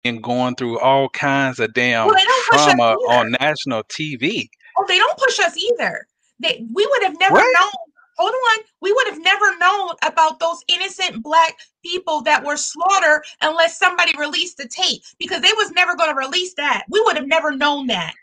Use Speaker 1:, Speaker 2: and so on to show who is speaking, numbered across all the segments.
Speaker 1: and going through all kinds of
Speaker 2: Well,
Speaker 1: damn
Speaker 2: they don't push us
Speaker 1: trauma on
Speaker 2: either.
Speaker 1: national TV.
Speaker 2: Oh, they don't push us either. We would have never
Speaker 1: What?
Speaker 2: known. Hold on. We would have never known about those innocent Black people that were slaughtered unless somebody released the tape, because they was never going to release that. We would have never known that.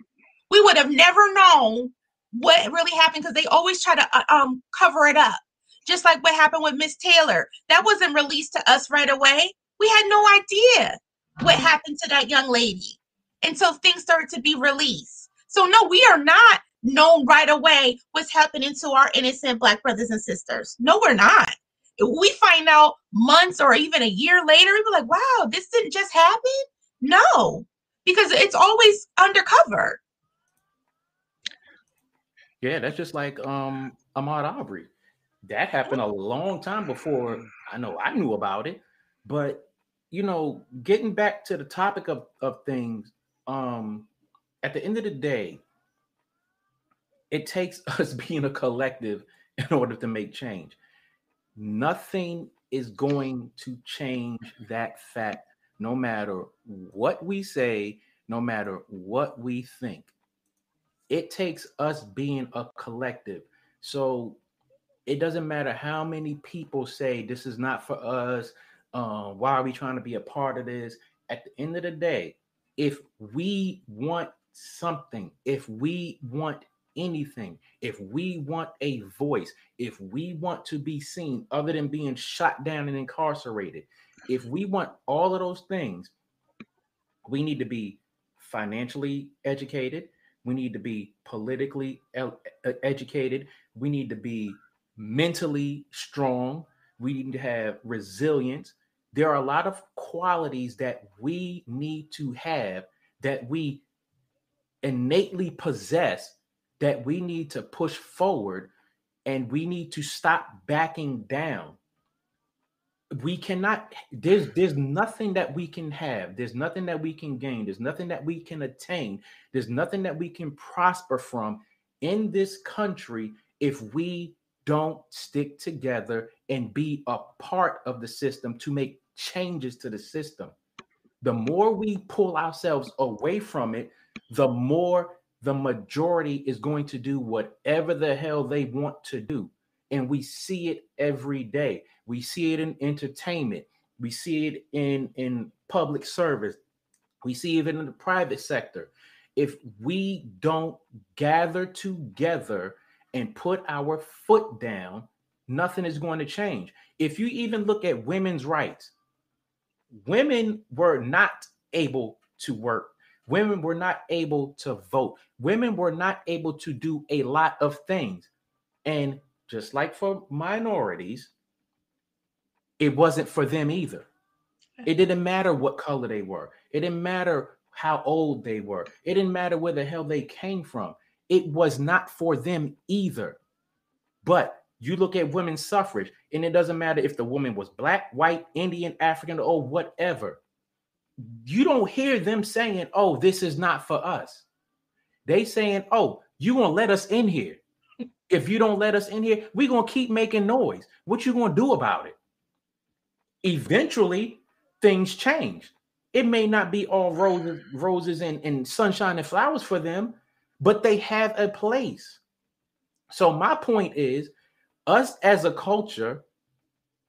Speaker 2: We would have never known what really happened, because they always try to cover it up. Just like what happened with Miss Taylor. That wasn't released to us right away. We had no idea what happened to that young lady until things started to be released. So no, we are not known right away what's happening to our innocent Black brothers and sisters. No, we're not. We find out months or even a year later, we're like, wow, this didn't just happen? No, because it's always undercover.
Speaker 3: Yeah, that's just like Ahmaud Arbery. That happened a long time before I knew about it. But getting back to the topic of things, at the end of the day, it takes us being a collective in order to make change. Nothing is going to change that fact, no matter what we say, no matter what we think. It takes us being a collective. So it doesn't matter how many people say this is not for us. Why are we trying to be a part of this? At the end of the day, if we want something, if we want anything, if we want a voice, if we want to be seen other than being shot down and incarcerated, if we want all of those things, we need to be financially educated. We need to be politically educated. We need to be mentally strong. We need to have resilience. There are a lot of qualities that we need to have that we innately possess that we need to push forward, and we need to stop backing down. We cannot, there's nothing that we can have, there's nothing that we can gain, there's nothing that we can attain, there's nothing that we can prosper from in this country if we don't stick together and be a part of the system to make changes to the system. The more we pull ourselves away from it, the more the majority is going to do whatever the hell they want to do. And we see it every day. We see it in entertainment. We see it in public service. We see it in the private sector. If we don't gather together and put our foot down, nothing is going to change. If you even look at women's rights, women were not able to work. Women were not able to vote. Women were not able to do a lot of things. And just like for minorities, it wasn't for them either. It didn't matter what color they were. It didn't matter how old they were. It didn't matter where the hell they came from. It was not for them either. But you look at women's suffrage, and it doesn't matter if the woman was Black, white, Indian, African, or whatever. You don't hear them saying, oh, this is not for us. They saying, oh, you gonna let us in here. If you don't let us in here, we're gonna keep making noise. What you gonna do about it? Eventually, things change. It may not be all roses and sunshine and flowers for them, but they have a place. So my point is, us as a culture,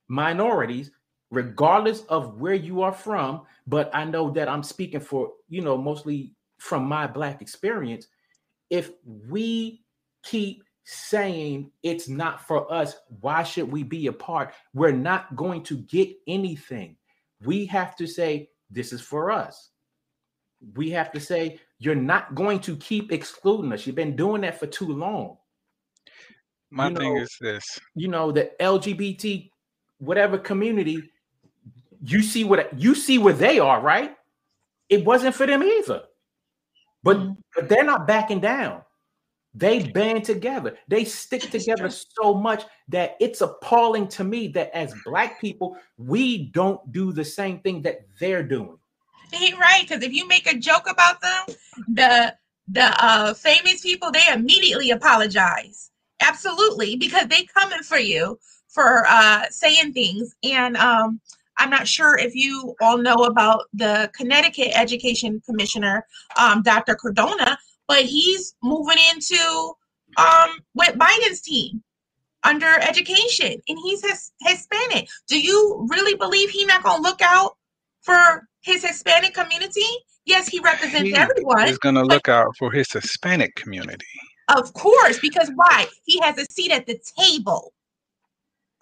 Speaker 3: minorities, regardless of where you are from, but I know that I'm speaking for, mostly from my Black experience. If we keep saying it's not for us, why should we be a part? We're not going to get anything. We have to say, this is for us. We have to say, you're not going to keep excluding us. You've been doing that for too long.
Speaker 1: My thing is this.
Speaker 3: The LGBT whatever community, you see where they are, right? It wasn't for them either. But they're not backing down. They band together. They stick together so much that it's appalling to me that as Black people, we don't do the same thing that they're doing.
Speaker 2: You're right, because if you make a joke about them, the famous people, they immediately apologize. Absolutely, because they coming for you for saying things. And I'm not sure if you all know about the Connecticut Education Commissioner, Dr. Cardona, but he's moving into with Biden's team under education, and he's Hispanic. Do you really believe he's not going to look out for his Hispanic community? Yes, he represents
Speaker 1: He
Speaker 2: everyone,
Speaker 1: is going to
Speaker 2: but
Speaker 1: look out for his Hispanic community.
Speaker 2: of course, because why? He has a seat at the table.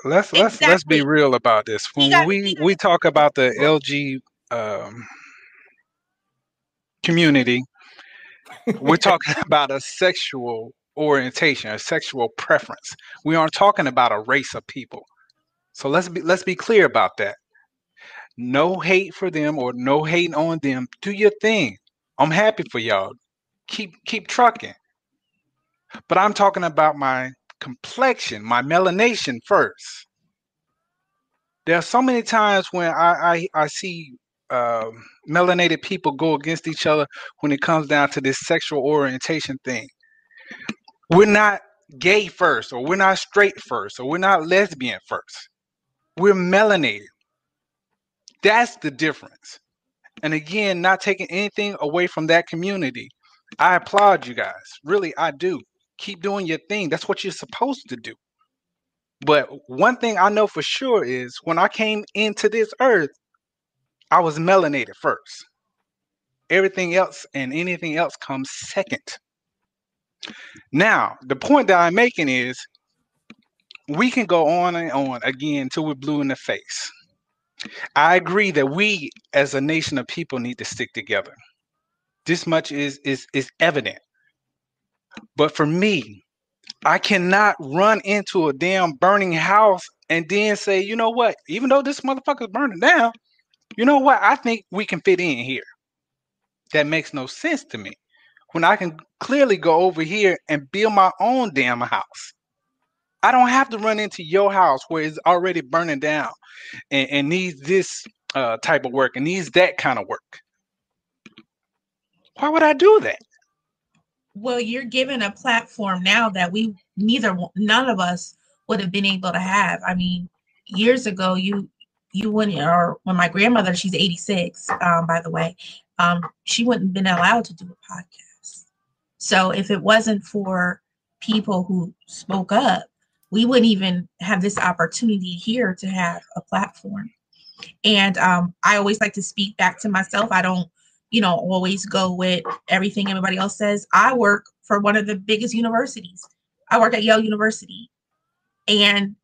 Speaker 1: Let's be
Speaker 2: Exactly.
Speaker 1: real about this.
Speaker 2: He
Speaker 1: When
Speaker 2: got a seat
Speaker 1: we talk
Speaker 2: at
Speaker 1: about
Speaker 2: the
Speaker 1: the
Speaker 2: table.
Speaker 1: LG community, we're talking about a sexual orientation, a sexual preference. We aren't talking about a race of people. So let's be clear about that. No hate for them or no hating on them. Do your thing. I'm happy for y'all. Keep trucking. But I'm talking about my complexion, my melanation first. There are so many times when I see melanated people go against each other when it comes down to this sexual orientation thing. We're not gay first, or we're not straight first, or we're not lesbian first. We're melanated. That's the difference. And again, not taking anything away from that community. I applaud you guys. Really, I do. Keep doing your thing. That's what you're supposed to do. But one thing I know for sure is when I came into this earth, I was melanated first. Everything else and anything else comes second. Now, the point that I'm making is we can go on and on again until we're blue in the face. I agree that we as a nation of people need to stick together. This much is evident. But for me, I cannot run into a damn burning house and then say, you know what, even though this motherfucker's burning down, you know what, I think we can fit in here. That makes no sense to me. When I can clearly go over here and build my own damn house. I don't have to run into your house where it's already burning down and needs this type of work and needs that kind of work. Why would I do that?
Speaker 2: Well, you're given a platform now that none of us would have been able to have. I mean, years ago, you wouldn't, or when my grandmother, she's 86, by the way, she wouldn't have been allowed to do a podcast. So if it wasn't for people who spoke up, we wouldn't even have this opportunity here to have a platform. And I always like to speak back to myself. I don't, always go with everything everybody else says. I work for one of the biggest universities. I work at Yale University. And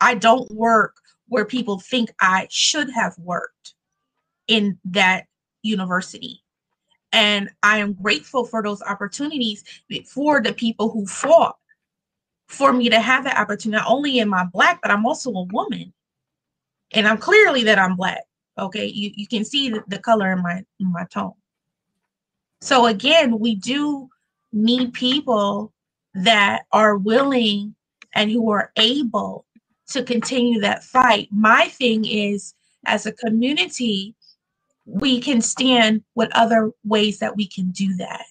Speaker 2: I don't work where people think I should have worked in that university. And I am grateful for those opportunities for the people who fought for me to have that opportunity, not only in my Black, but I'm also a woman. And I'm clearly that I'm Black. Okay, you can see the color in my tone. So again, we do need people that are willing and who are able to continue that fight. My thing is, as a community, we can stand with other ways that we can do that,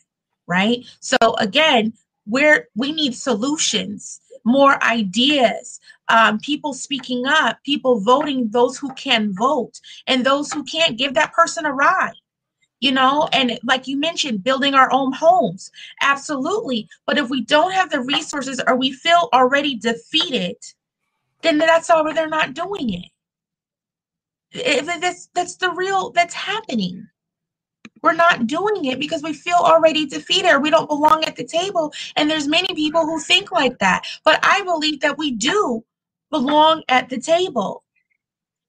Speaker 2: right? So again, we need solutions, more ideas, people speaking up, people voting, those who can vote, and those who can't, give that person a ride. And like you mentioned, building our own homes. Absolutely. But if we don't have the resources or we feel already defeated, then that's why they're not doing it. That's happening. We're not doing it because we feel already defeated or we don't belong at the table. And there's many people who think like that. But I believe that we do belong at the table.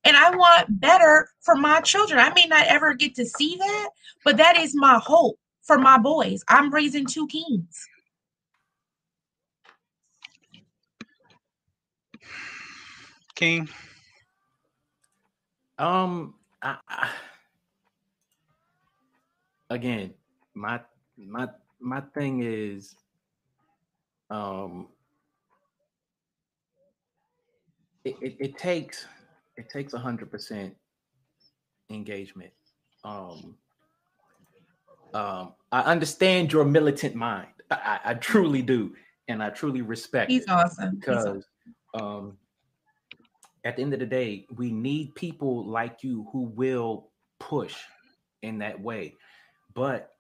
Speaker 2: And I want better for my children. I may not ever get to see that, but that is my hope for my boys. I'm raising 2 kings.
Speaker 1: King?
Speaker 3: Again, my thing is, it takes 100% engagement. I understand your militant mind. I truly do, and I truly respect
Speaker 2: He's
Speaker 3: it.
Speaker 2: awesome.
Speaker 3: Because At the end of the day, we need people like you who will push in that way. But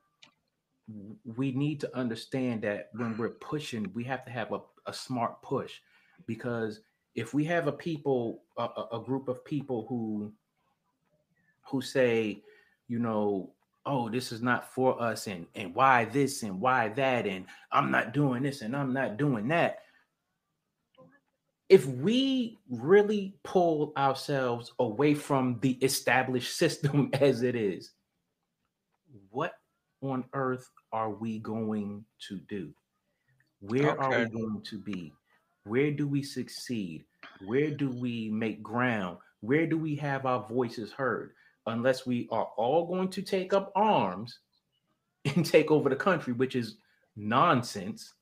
Speaker 3: we need to understand that when we're pushing, we have to have a smart push, because if we have a group of people who say, you know, oh, this is not for us, and why this and why that, and I'm not doing this and I'm not doing that. If we really pull ourselves away from the established system as it is, what on earth are we going to do? Where are
Speaker 1: Okay.
Speaker 3: we going to be? Where do we succeed? Where do we make ground? Where do we have our voices heard? Unless we are all going to take up arms and take over the country, which is nonsense.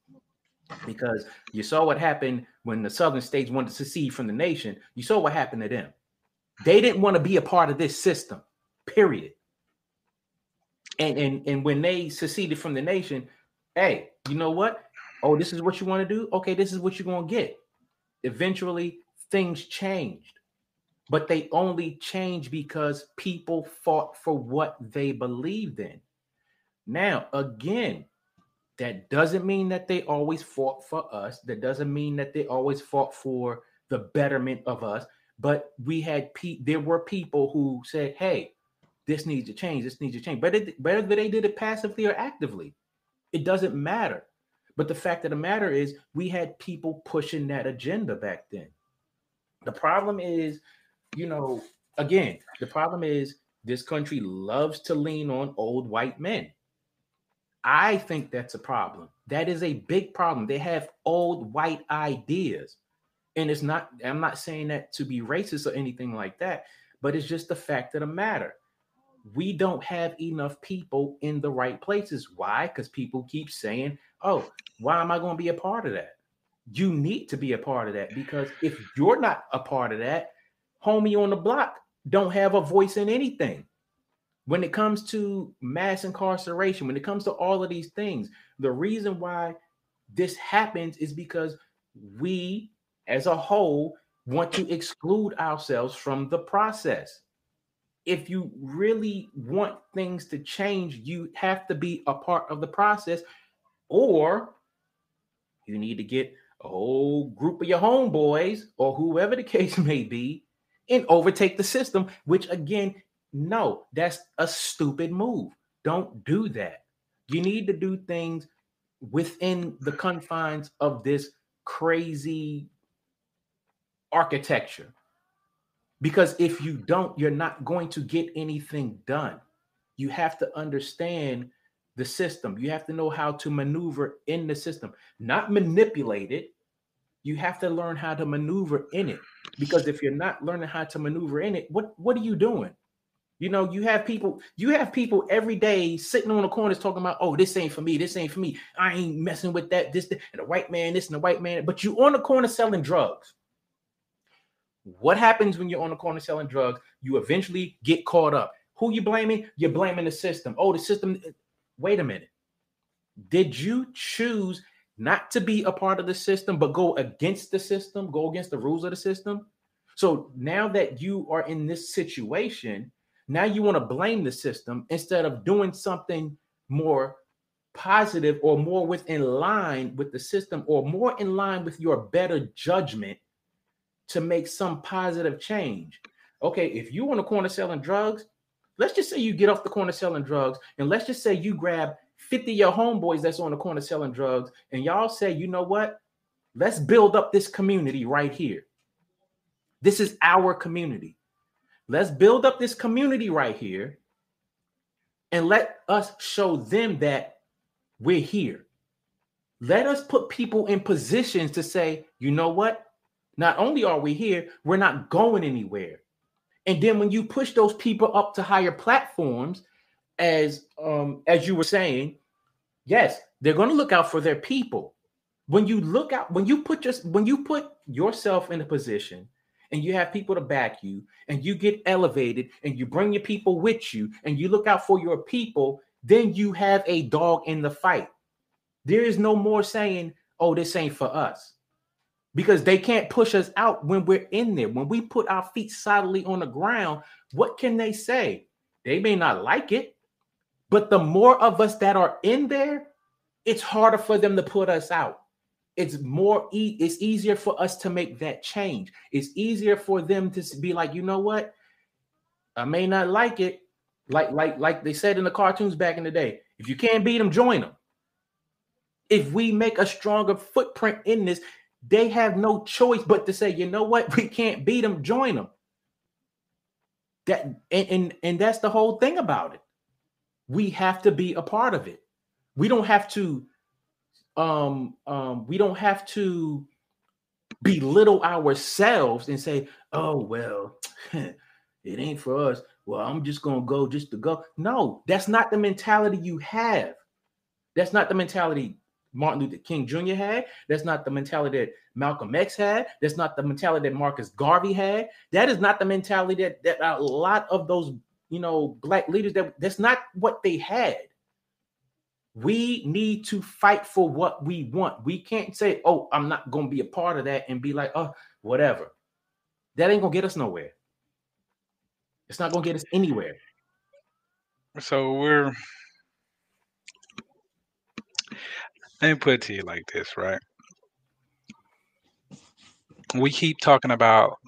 Speaker 3: Because you saw what happened when the southern states wanted to secede from the nation. You saw what happened to them. They didn't want to be a part of this system, period. And when they seceded from the nation, hey, you know what? Oh, this is what you want to do? Okay, this is what you're going to get. Eventually, things changed. But they only changed because people fought for what they believed in. Now, again, that doesn't mean that they always fought for us. That doesn't mean that they always fought for the betterment of us. But there were people who said, hey, this needs to change. This needs to change. But whether they did it passively or actively, it doesn't matter. But the fact of the matter is, we had people pushing that agenda back then. The problem is, the problem is this country loves to lean on old white men. I think that's a problem. That is a big problem. They have old white ideas. And I'm not saying that to be racist or anything like that, but it's just the fact of the matter. We don't have enough people in the right places. Why? Because people keep saying, oh, why am I going to be a part of that? You need to be a part of that, because if you're not a part of that, homie on the block don't have a voice in anything. When it comes to mass incarceration, when it comes to all of these things, the reason why this happens is because we as a whole want to exclude ourselves from the process. If you really want things to change, you have to be a part of the process, or you need to get a whole group of your homeboys or whoever the case may be and overtake the system, which again, no, that's a stupid move. Don't do that. You need to do things within the confines of this crazy architecture. Because if you don't, you're not going to get anything done. You have to understand the system. You have to know how to maneuver in the system, not manipulate it. You have to learn how to maneuver in it. Because if you're not learning how to maneuver in it, what are you doing? You have people every day sitting on the corners talking about, oh, this ain't for me. This ain't for me. I ain't messing with that, this, and the white man, this and the white man. But you on the corner selling drugs. What happens when you're on the corner selling drugs? You eventually get caught up. Who you blaming? You're blaming the system. Oh, the system. Wait a minute. Did you choose not to be a part of the system, but go against the system, go against the rules of the system? So now that you are in this situation, now you want to blame the system instead of doing something more positive or more within line with the system, or more in line with your better judgment to make some positive change. Okay, if you on the corner selling drugs, let's just say you get off the corner selling drugs, and let's just say you grab 50 of your homeboys that's on the corner selling drugs, and y'all say, you know what? Let's build up this community right here. This is our community. Let's build up this community right here, and let us show them that we're here. Let us put people in positions to say, you know what? Not only are we here, we're not going anywhere. And then when you push those people up to higher platforms, as you were saying, yes, they're going to look out for their people. When you put yourself in a position and you have people to back you, and you get elevated, and you bring your people with you, and you look out for your people, then you have a dog in the fight. There is no more saying, oh, this ain't for us. because they can't push us out when we're in there. When we put our feet solidly on the ground, what can they say? They may not like it, but the more of us that are in there, it's harder for them to put us out. It's it's easier for us to make that change. It's easier for them to be like, you know what? I may not like it. Like they said in the cartoons back in the day. If you can't beat them, join them. If we make a stronger footprint in this, they have no choice but to say, you know what? We can't beat them, join them. And that's the whole thing about it. We have to be a part of it. We don't have to we don't have to belittle ourselves and say, oh well, it ain't for us. Well, I'm just gonna go just to go. No, that's not the mentality you have. That's not the mentality Martin Luther King Jr. had. That's not the mentality that Malcolm X had. That's not the mentality that Marcus Garvey had. That is not the mentality that a lot of those, black leaders, that's not what they had. We need to fight for what we want. We can't say, oh, I'm not going to be a part of that and be like, oh, whatever. That ain't going to get us nowhere. It's not going to get us anywhere.
Speaker 1: So let me put it to you like this, right? We keep talking about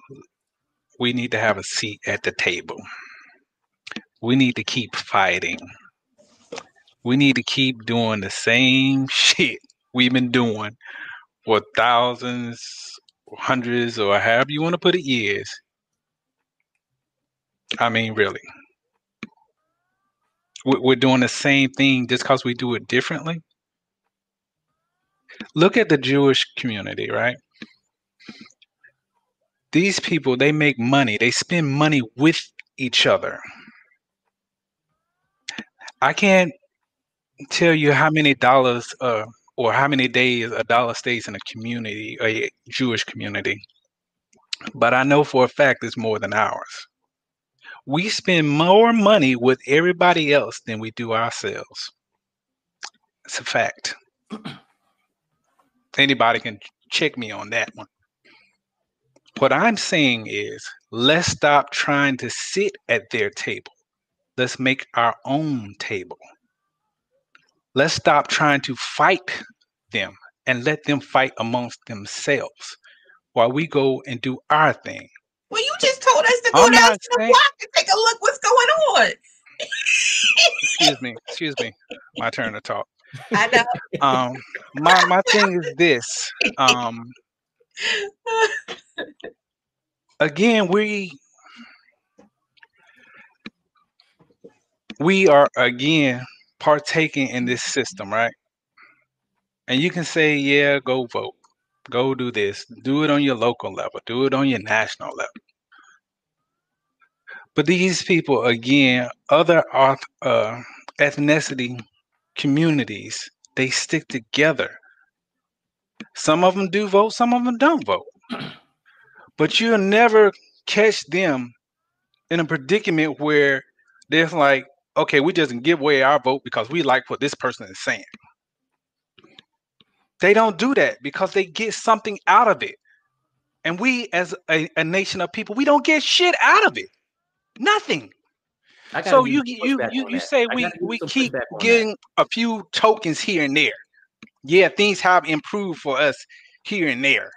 Speaker 1: we need to have a seat at the table. We need to keep fighting. We need to keep doing the same shit we've been doing for thousands, hundreds, or however you want to put it, years. I mean, really. We're doing the same thing just because we do it differently. Look at the Jewish community, right? These people, they make money. They spend money with each other. I can't tell you how many dollars or how many days a dollar stays in a community, a Jewish community. But I know for a fact it's more than ours. We spend more money with everybody else than we do ourselves. It's a fact. Anybody can check me on that one. What I'm saying is, let's stop trying to sit at their table. Let's make our own table. Let's stop trying to fight them and let them fight amongst themselves while we go and do our thing.
Speaker 2: Well, you just told us to go down to the block and take a look what's going on.
Speaker 1: Excuse me. My turn to talk.
Speaker 2: I know.
Speaker 1: My thing is this. Again, we are again partaking in this system, right? And you can say, yeah, go vote, go do this, do it on your local level, do it on your national level. But these people, again, other ethnicity communities, they stick together. Some of them do vote, some of them don't vote. But you'll never catch them in a predicament where they're like, okay, we just give away our vote because we like what this person is saying. They don't do that because they get something out of it. And we, as a nation of people, we don't get shit out of it. Nothing. So you say we keep getting a few tokens here and there. Yeah, things have improved for us here and there.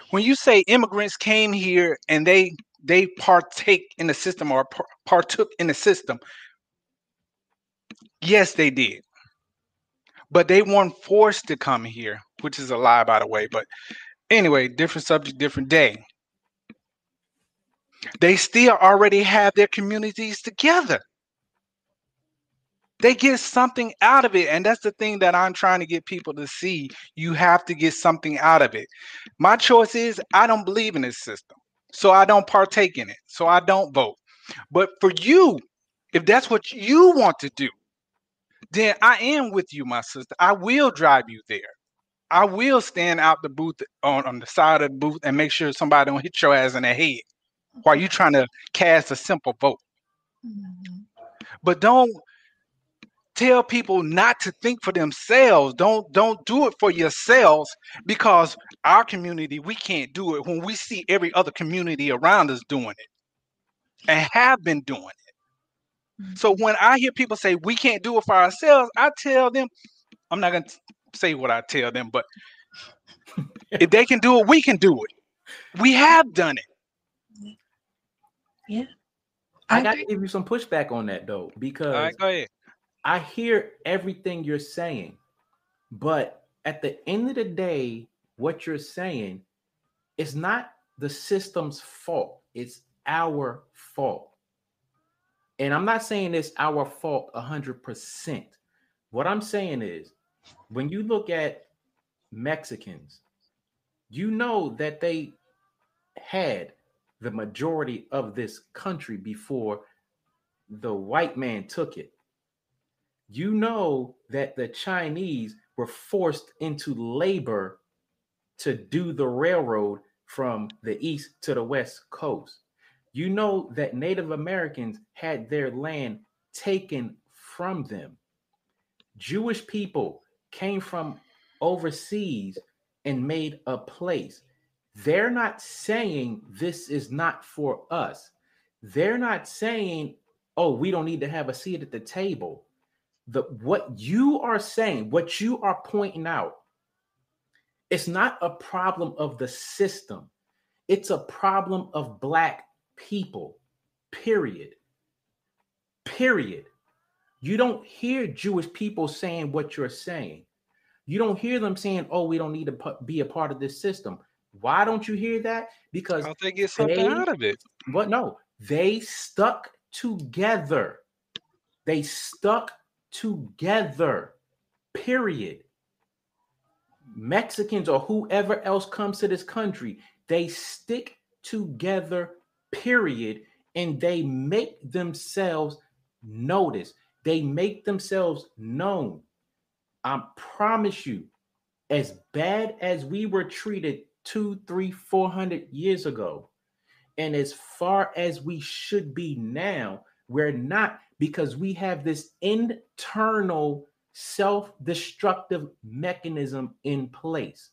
Speaker 1: When you say immigrants came here and they partake in the system or partook in the system, yes, they did. But they weren't forced to come here, which is a lie, by the way. But anyway, different subject, different day. They still already have their communities together. They get something out of it. And that's the thing that I'm trying to get people to see. You have to get something out of it. My choice is I don't believe in this system. So I don't partake in it. So I don't vote. But for you, if that's what you want to do, then I am with you, my sister. I will drive you there. I will stand out the booth on the side of the booth and make sure somebody don't hit your ass in the head while you're trying to cast a simple vote. Mm-hmm. But don't tell people not to think for themselves. Don't do it for yourselves, because our community, we can't do it when we see every other community around us doing it and have been doing it. So when I hear people say we can't do it for ourselves, I tell them, I'm not going to say what I tell them, but if they can do it, we can do it. We have done it.
Speaker 2: Yeah.
Speaker 3: I got to give you some pushback on that, though, because
Speaker 1: All right, go ahead.
Speaker 3: I hear everything you're saying, but at the end of the day, what you're saying is not the system's fault. It's our fault. And I'm not saying it's our fault 100%. What I'm saying is, when you look at Mexicans, you know that they had the majority of this country before the white man took it. You know that the Chinese were forced into labor to do the railroad from the east to the west coast. You know that Native Americans had their land taken from them. Jewish people came from overseas and made a place. They're not saying this is not for us. They're not saying, oh, we don't need to have a seat at the table. What you are saying, what you are pointing out, it's not a problem of the system. It's a problem of Black people, period. Period. You don't hear Jewish people saying what you're saying. You don't hear them saying, oh, we don't need to be a part of this system. Why don't you hear that? Because
Speaker 1: How they get something out of it.
Speaker 3: But no, they stuck together. They stuck together, period. Mexicans or whoever else comes to this country, they stick together, period, and they make themselves noticed. They make themselves known. I promise you, as bad as we were treated 200, 300, 400 years ago, and as far as we should be now, we're not, because we have this internal self-destructive mechanism in place.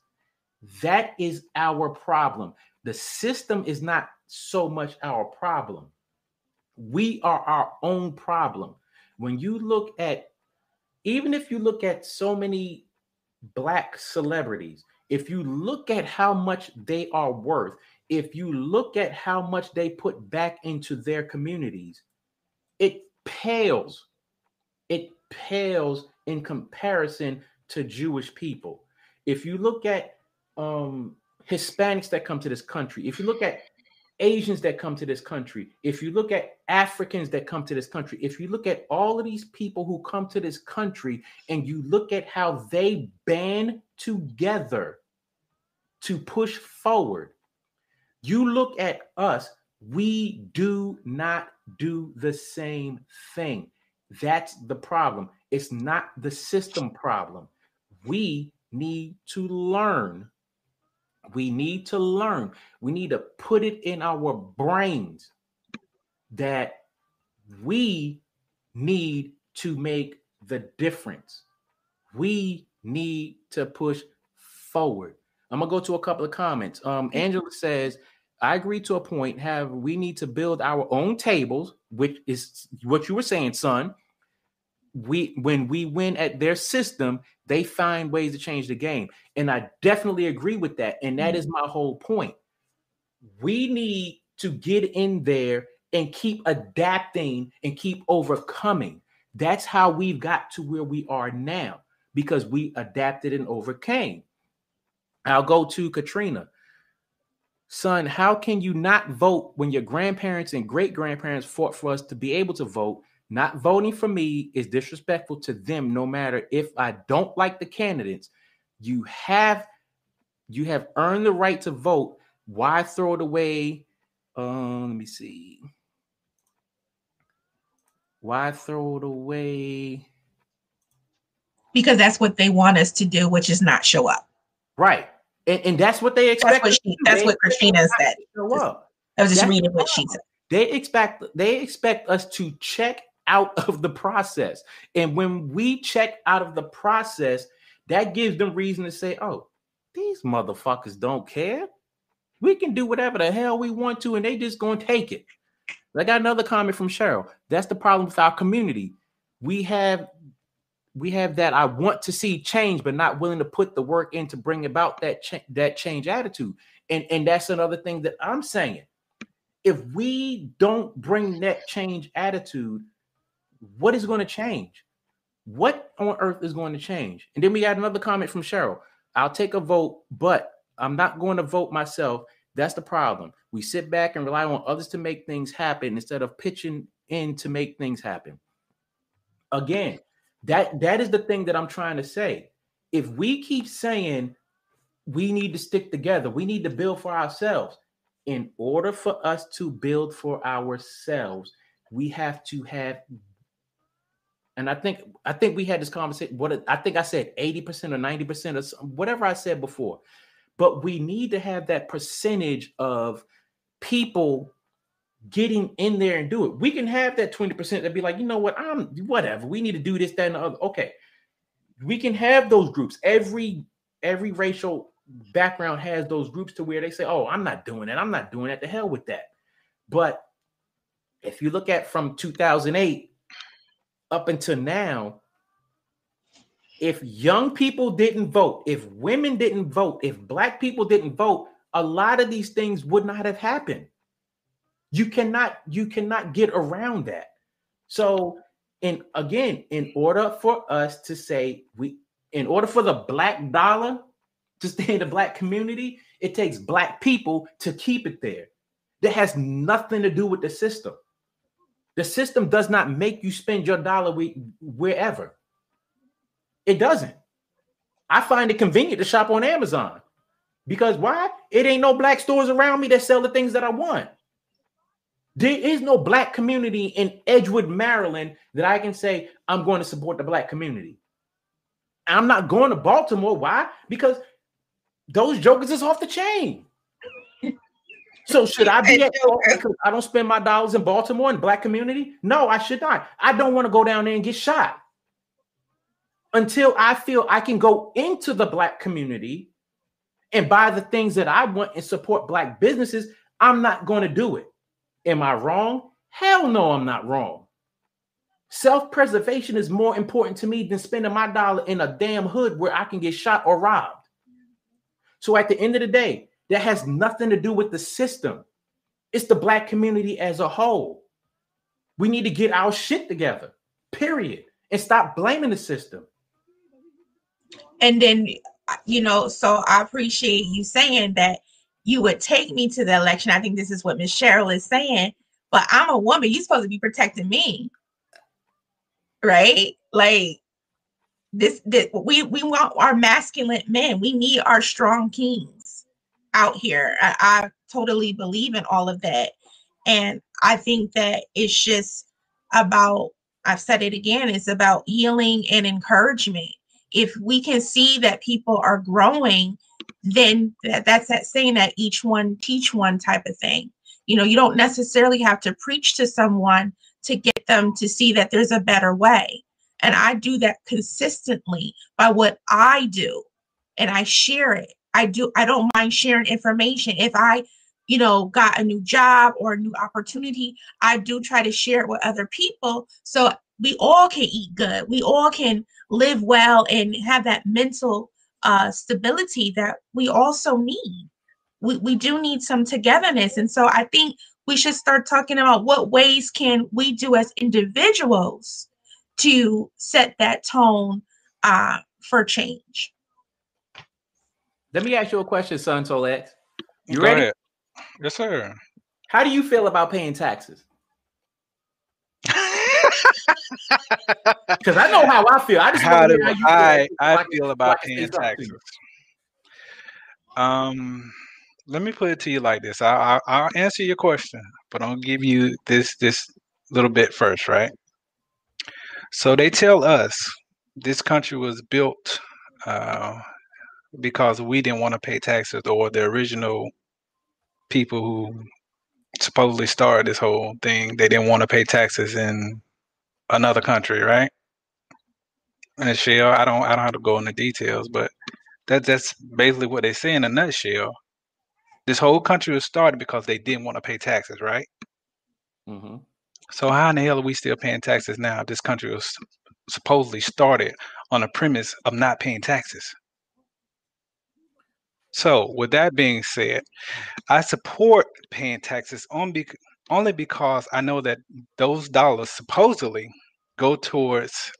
Speaker 3: That is our problem. The system is not so much our problem. We are our own problem. When you look at, even if you look at so many Black celebrities, if you look at how much they are worth, if you look at how much they put back into their communities, it pales. It pales in comparison to Jewish people. If you look at Hispanics that come to this country, if you look at Asians that come to this country, if you look at Africans that come to this country, if you look at all of these people who come to this country and you look at how they band together to push forward, you look at us, we do not do the same thing. That's the problem. It's not the system problem. We need to learn. We need to learn. We need to put it in our brains that we need to make the difference. We need to push forward. I'm going to go to a couple of comments. Angela says, I agree to a point. We need to build our own tables, which is what you were saying, son. When we win at their system, they find ways to change the game. And I definitely agree with that. And that is my whole point. We need to get in there and keep adapting and keep overcoming. That's how we've got to where we are now, because we adapted and overcame. I'll go to Katrina. Son, how can you not vote when your grandparents and great-grandparents fought for us to be able to vote? Not voting for me is disrespectful to them, no matter if I don't like the candidates. You have earned the right to vote. Why throw it away? Let me see. Why throw it away?
Speaker 2: Because that's what they want us to do, which is not show up.
Speaker 3: Right. And that's what they expect.
Speaker 2: That's what Christina said. I was just reading what she said.
Speaker 3: They expect us to check out of the process. And when we check out of the process, that gives them reason to say, oh, these motherfuckers don't care. We can do whatever the hell we want to, and they just gonna take it. I got another comment from Cheryl. That's the problem with our community. We have that I want to see change, but not willing to put the work in to bring about that change attitude. And that's another thing that I'm saying. If we don't bring that change attitude, what is going to change? What on earth is going to change? And then we got another comment from Cheryl. I'll take a vote, but I'm not going to vote myself. That's the problem. We sit back and rely on others to make things happen instead of pitching in to make things happen. Again, that is the thing that I'm trying to say. If we keep saying we need to stick together, we need to build for ourselves. In order for us to build for ourselves, we have to have, and I think we had this conversation. I think I said 80% or 90% or whatever I said before. But we need to have that percentage of people getting in there and do it. We can have that 20% that be like, you know what, whatever. We need to do this, that, and the other. Okay. We can have those groups. Every racial background has those groups to where they say, oh, I'm not doing it. I'm not doing it. The hell with that. But if you look at from 2008 up until now, if young people didn't vote, if women didn't vote, if Black people didn't vote, a lot of these things would not have happened. You cannot get around that. So, in order for us to say in order for the Black dollar to stay in the Black community, it takes Black people to keep it there. That has nothing to do with the system. The system does not make you spend your dollar wherever. It doesn't. I find it convenient to shop on Amazon because why? It ain't no Black stores around me that sell the things that I want. There is no Black community in Edgewood, Maryland that I can say I'm going to support the Black community. I'm not going to Baltimore. Why? Because those jokers is off the chain. So should I be at Baltimore because I don't spend my dollars in Baltimore and Black community? No, I should not. I don't want to go down there and get shot. Until I feel I can go into the Black community and buy the things that I want and support Black businesses, I'm not going to do it. Am I wrong? Hell no, I'm not wrong. Self-preservation is more important to me than spending my dollar in a damn hood where I can get shot or robbed. So at the end of the day, that has nothing to do with the system. It's the Black community as a whole. We need to get our shit together, period, and stop blaming the system.
Speaker 2: And then, so I appreciate you saying that you would take me to the election. I think this is what Miss Cheryl is saying, but I'm a woman. You're supposed to be protecting me, right? Like we want our masculine men. We need our strong kings out here. I totally believe in all of that. And I think that it's just about, I've said it again, it's about healing and encouragement. If we can see that people are growing, then that's that saying that each one teach one type of thing. You don't necessarily have to preach to someone to get them to see that there's a better way. And I do that consistently by what I do. And I share it. I don't mind sharing information. If I, got a new job or a new opportunity, I do try to share it with other people so we all can eat good. We all can live well and have that mental stability that we also need. We do need some togetherness. And so I think we should start talking about what ways can we do as individuals to set that tone for change.
Speaker 3: Let me ask you a question, son Tolex. You
Speaker 1: Go
Speaker 3: ready?
Speaker 1: ahead. Yes, sir.
Speaker 3: How do you feel about paying taxes? Because I know how I feel. I just
Speaker 1: How
Speaker 3: want to
Speaker 1: do
Speaker 3: hear how you feel.
Speaker 1: I feel about
Speaker 3: I can
Speaker 1: paying
Speaker 3: say something to
Speaker 1: taxes?
Speaker 3: you.
Speaker 1: Let me put it to you like this. I'll answer your question, but I'll give you this little bit first, right? So they tell us this country was built because we didn't want to pay taxes, or the original people who supposedly started this whole thing, they didn't want to pay taxes, and another country, right? In a shell. I don't have to go into details, but that's basically what they say in a nutshell. This whole country was started because they didn't want to pay taxes, right?
Speaker 3: Mm-hmm.
Speaker 1: So how in the hell are we still paying taxes now? This country was supposedly started on the premise of not paying taxes. So with that being said, I support paying taxes only because I know that those dollars supposedly go towards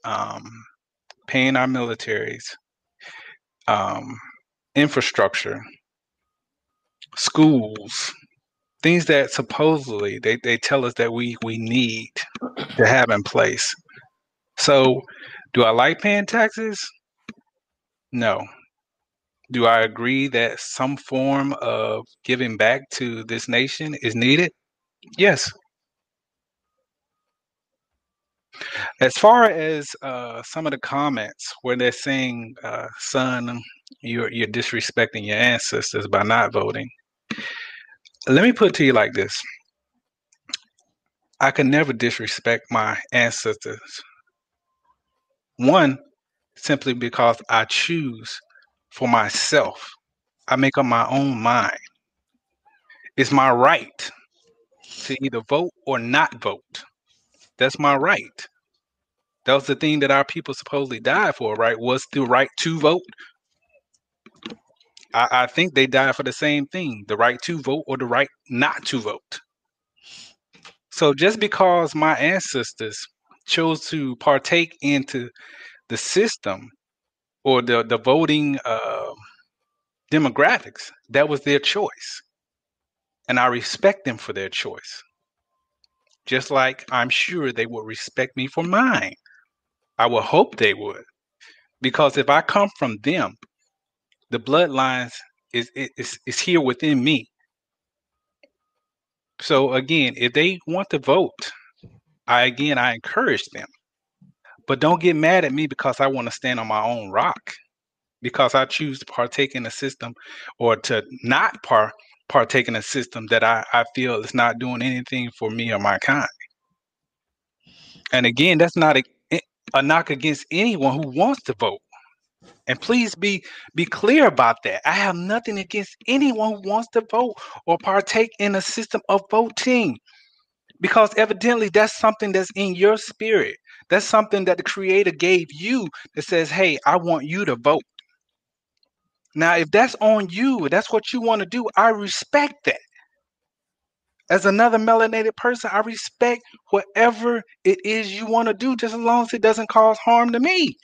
Speaker 1: paying our militaries, um, infrastructure, schools, things that supposedly they tell us that we need to have in place. So, do I like paying taxes? No. Do I agree that some form of giving back to this nation is needed? Yes. As far as some of the comments where they're saying, "Son, you're disrespecting your ancestors by not voting," let me put it to you like this: I can never disrespect my ancestors. One, simply because I choose for myself. I make up my own mind. It's my right to either vote or not vote. That's my right. That was the thing that our people supposedly died for, right? Was the right to vote. I think they died for the same thing, the right to vote or the right not to vote. So just because my ancestors chose to partake into the system or the voting demographics, that was their choice. And I respect them for their choice. Just like I'm sure they would respect me for mine. I would hope they would. Because if I come from them, the bloodlines is here within me. So again, if they want to vote, I encourage them. But don't get mad at me because I want to stand on my own rock. Because I choose to partake in a system or to not partake in a system that I feel is not doing anything for me or my kind. And again, that's not a knock against anyone who wants to vote. And please be clear about that. I have nothing against anyone who wants to vote or partake in a system of voting. Because evidently that's something that's in your spirit. That's something that the creator gave you that says, hey, I want you to vote. Now, if that's on you, that's what you want to do, I respect that. As another melanated person, I respect whatever it is you want to do, just as long as it doesn't cause harm to me.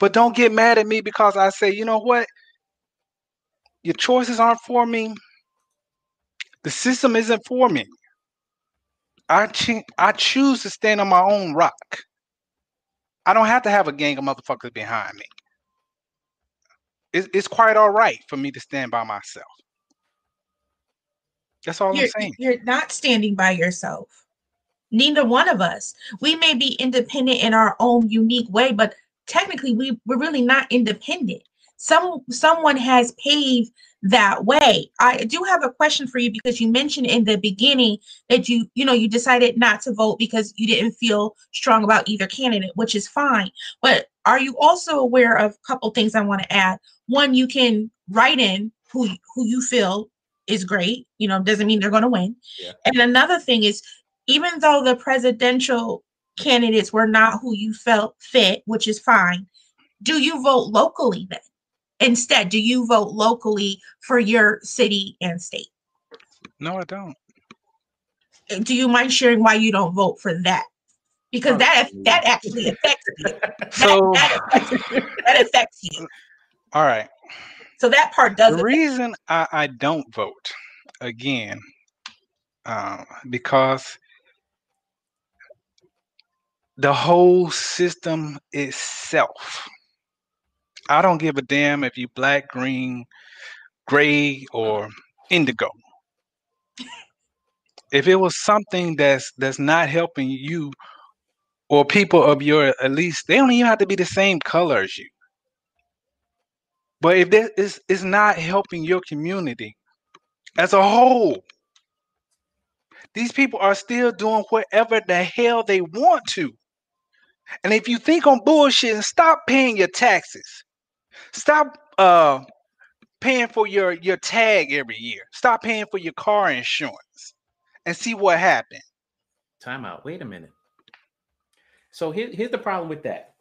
Speaker 1: But don't get mad at me because I say, you know what? Your choices aren't for me. The system isn't for me. I choose to stand on my own rock. I don't have to have a gang of motherfuckers behind me. It's quite all right for me to stand by myself. That's all I'm
Speaker 2: You're
Speaker 1: saying.
Speaker 2: you're not standing by yourself. Neither one of us. We may be independent in our own unique way, but technically we're really not independent. Someone has paved that way. I do have a question for you because you mentioned in the beginning that you decided not to vote because you didn't feel strong about either candidate, which is fine. But are you also aware of a couple things I want to add? One, you can write in who you feel is great, doesn't mean they're going to win.
Speaker 3: Yeah.
Speaker 2: And another thing is, even though the presidential candidates were not who you felt fit, which is fine, do you vote locally then? Instead, do you vote locally for your city and state?
Speaker 1: No, I don't.
Speaker 2: Do you mind sharing why you don't vote for that? Because
Speaker 3: Oh,
Speaker 2: that actually affects you.
Speaker 1: So,
Speaker 2: That affects you.
Speaker 1: all right.
Speaker 2: So that part
Speaker 1: The
Speaker 2: does affect.
Speaker 1: reason I don't vote, again, because the whole system itself, I don't give a damn if you black, green, gray, or indigo. If it was something that's not helping you or people of your, at least they don't even have to be the same color as you. But if that is not helping your community as a whole, these people are still doing whatever the hell they want to. And if you think on bullshit, stop paying your taxes. Stop paying for your tag every year. Stop paying for your car insurance and see what happens.
Speaker 3: Time out. Wait a minute. So here's the problem with that.